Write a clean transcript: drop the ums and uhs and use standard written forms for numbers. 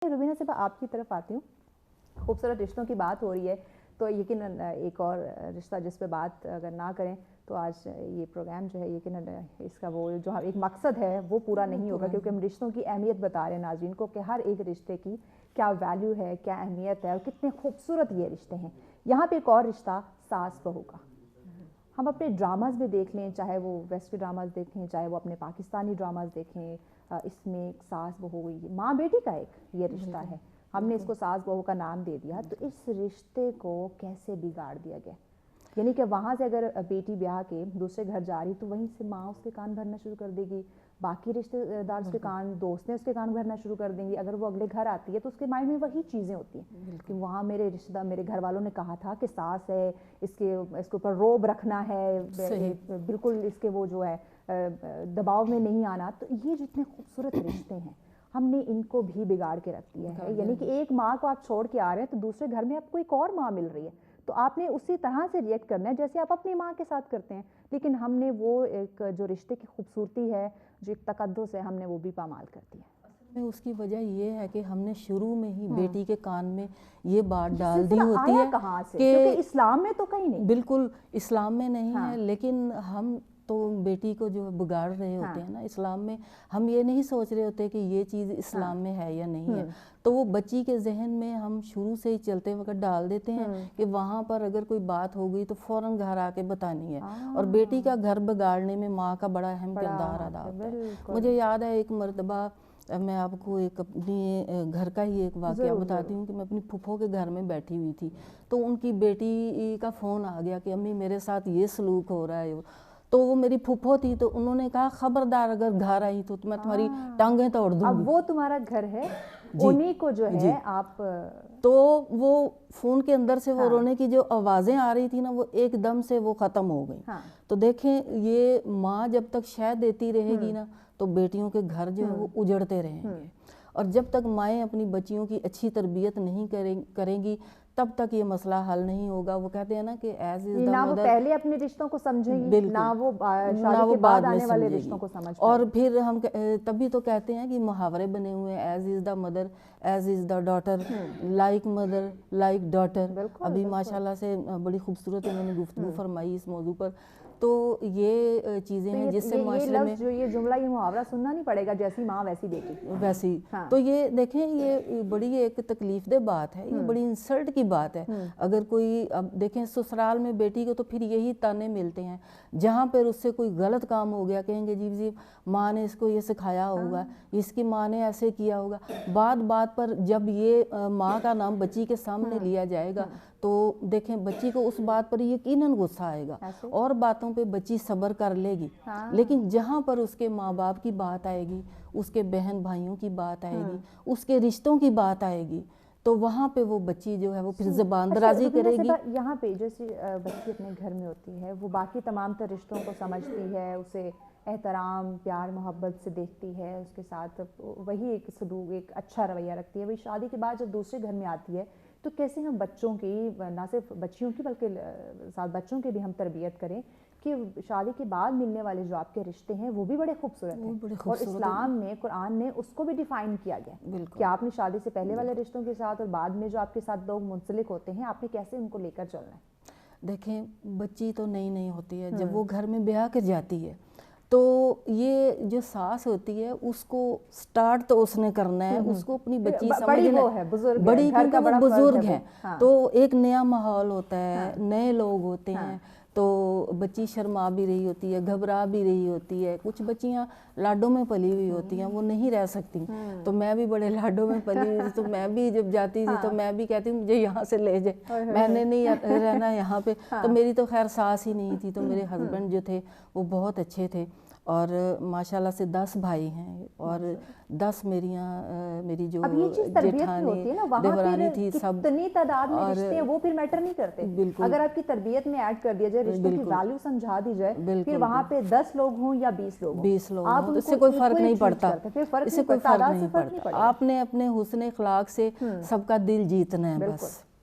रुबीना साहब आप की तरफ आती हूँ। खूबसूरत रिश्तों की बात हो रही है तो यकीनन एक और रिश्ता जिस पे बात अगर ना करें तो आज ये प्रोग्राम जो है यकीनन इसका वो जो एक मकसद है वो पूरा नहीं होगा, क्योंकि हम रिश्तों की अहमियत बता रहे हैं नाज़रीन को कि हर एक रिश्ते की क्या वैल्यू है, क्या अहमियत है और कितने खूबसूरत ये रिश्ते हैं। यहाँ पे एक और रिश्ता सास बहू का। हम अपने ड्रामाज भी देख लें, चाहे वो वेस्टर्न ड्रामाज देखें, चाहे वो अपने पाकिस्तानी ड्रामाज देखें, इसमें एक सास बहू हुई, माँ बेटी का एक ये रिश्ता है। हमने इसको सास बहू का नाम दे दिया, तो इस रिश्ते को कैसे बिगाड़ दिया गया? यानी कि वहाँ से अगर बेटी ब्याह के दूसरे घर जा रही तो वहीं से माँ उसके कान भरना शुरू कर देगी, बाकी रिश्तेदार उसके कान, दोस्त ने उसके कान भरना शुरू कर देंगी। अगर वो अगले घर आती है तो उसके माइंड में वही चीज़ें होती हैं कि वहाँ मेरे रिश्तेदार, मेरे घर वालों ने कहा था कि सास है, इसके ऊपर रोब रखना है, बिल्कुल इसके वो जो है दबाव में नहीं आना। तो ये जितने खूबसूरत रिश्ते हैं हमने इनको भी बिगाड़ के रख दिया है। यानी कि एक माँ को आप छोड़ के आ रहे हैं तो दूसरे घर में आपको एक और माँ मिल रही है, तो आपने उसी तरह से रिएक्ट करना है जैसे आप अपनी माँ के साथ करते हैं। लेकिन हमने वो एक जो रिश्ते की खूबसूरती है, जो एक तकद्दुस है, हमने वो भी पामाल कर दिया। उसकी वजह ये है कि हमने शुरू में ही बेटी के कान में ये बात डाल दी होती है कहाँ से, क्योंकि इस्लाम में तो कहीं नहीं, बिल्कुल इस्लाम में नहीं है, लेकिन हम तो बेटी को जो बिगाड़ रहे होते हैं ना इस्लाम में, हम ये नहीं सोच रहे होते कि ये चीज़ इस्लाम में है या नहीं है। तो वो बच्ची के जहन में हम शुरू से ही चलते वक्त डाल देते हैं कि वहाँ पर अगर कोई बात हो गई तो फ़ौरन घर आके बतानी है। और बेटी का घर बिगाड़ने में माँ का बड़ा अहम किरदार अदा होता है। मुझे याद है एक मरतबा, मैं आपको एक अपनी घर का ही एक वाक़या बताती हूँ कि मैं अपनी फूफो के घर में बैठी हुई थी, तो उनकी बेटी का फ़ोन आ गया कि अम्मी मेरे साथ ये सलूक हो रहा है। तो वो मेरी फूफो थी, तो उन्होंने कहा खबरदार अगर घर आई तो मैं तुम्हारी टांगें तोड़ दूंगी। अब वो तुम्हारा घर है, उन्हीं को जो है आप, तो वो फ़ोन के अंदर से वो रोने की जो आवाज़ें आ रही थी ना, वो एकदम से वो ख़त्म हो गई। तो देखें, ये माँ जब तक शह देती रहेगी ना तो बेटियों के घर जो है वो उजड़ते रहेंगे। और जब तक माएँ अपनी बच्चियों की अच्छी तरबियत नहीं करेंगी तब तक ये मसला हल नहीं होगा। वो कहते हैं ना कि एज इज ना वो पहले अपने रिश्तों को समझेंगी, ना वो शादी के बाद आने वाले रिश्तों को समझ पाएंगी। और फिर हम तभी तो कहते हैं कि मुहावरे बने हुए हैं, as is the mother as is the daughter, like mother like daughter. अभी माशाल्लाह से बड़ी खूबसूरत उन्होंने गुफ्तगू फरमाई इस मौजू पर। तो ये चीज़ें हैं जिससे माशरे में जो ये जुमला, ये मुहावरा सुनना नहीं पड़ेगा, जैसी माँ वैसी बेटी वैसी। तो ये देखें, ये बड़ी एक तकलीफ दे बात है, ये बड़ी इंसल्ट की बात है। अगर कोई, अब देखें ससुराल में बेटी को तो फिर यही ताने मिलते हैं, जहाँ पर उससे कोई गलत काम हो गया कहेंगे जी माँ ने इसको ये सिखाया होगा, इसकी माँ ने ऐसे किया होगा। बात पर जब ये माँ का नाम बच्ची के सामने लिया जाएगा तो देखें बच्ची को उस बात पर यकीनन गुस्सा आएगा और बातों पे बच्ची सब्र कर लेगी। लेकिन जहाँ पर उसके माँ बाप की बात आएगी, उसके बहन भाइयों की बात आएगी, उसके रिश्तों की बात आएगी, तो वहाँ पे वो बच्ची जो है वो फिर ज़बान दराजी करेगी। यहाँ पे जैसे बच्ची अपने घर में होती है, वो बाकी तमाम तर रिश्तों को समझती है, उसे एहतराम प्यार मोहब्बत से देखती है, उसके साथ वही एक सलूक, एक अच्छा रवैया रखती है। वही शादी के बाद जब दूसरे घर में आती है तो कैसे हम बच्चों की, ना सिर्फ बच्चियों की बल्कि साथ बच्चों की भी हम तरबियत करें कि शादी के बाद मिलने वाले जो आपके रिश्ते हैं वो भी बड़े खूबसूरत हैं। और इस्लाम में, कुरान में उसको भी डिफ़ाइन किया गया कि आपने शादी से पहले वाले रिश्तों के साथ और बाद में जो आपके साथ लोग मुंसलिक होते हैं, आपने कैसे उनको लेकर चलना है। देखें, बच्ची तो नई होती है, जब वो घर में ब्याह कर जाती है तो ये जो सास होती है उसको स्टार्ट तो उसने करना है, उसको अपनी बच्ची समझना है, बड़ी क्योंकि वो बुजुर्ग है। तो एक नया माहौल होता है, नए लोग होते हैं, तो बच्ची शर्मा भी रही होती है, घबरा भी रही होती है। कुछ बच्चियां लाडों में पली हुई होती हैं, वो नहीं रह सकती। तो मैं भी बड़े लाडों में पली हुई थी, तो मैं भी जब जाती थी तो मैं भी कहती हूँ मुझे यहाँ से ले जाए, मैंने नहीं रहना यहाँ पे। तो मेरी तो खैर सास ही नहीं थी, तो मेरे हस्बैंड जो थे वो बहुत अच्छे थे और माशाल्लाह से 10 भाई हैं और 10 मेरी जो जेठानी देवरानी थी, सब कितनी तादाद में रिश्ते हैं वो फिर मैटर नहीं करते। अगर आपकी तरबियत में ऐड कर दिया जाए, रिश्तों की वैल्यू समझा दी जाए, फिर वहाँ पे 10 लोग हों या 20 लोग हों, इससे कोई फर्क नहीं पड़ता, इससे कोई फर्क नहीं पड़ता। आपने अपने हुस्न अखलाक से सबका दिल जीतना है बस।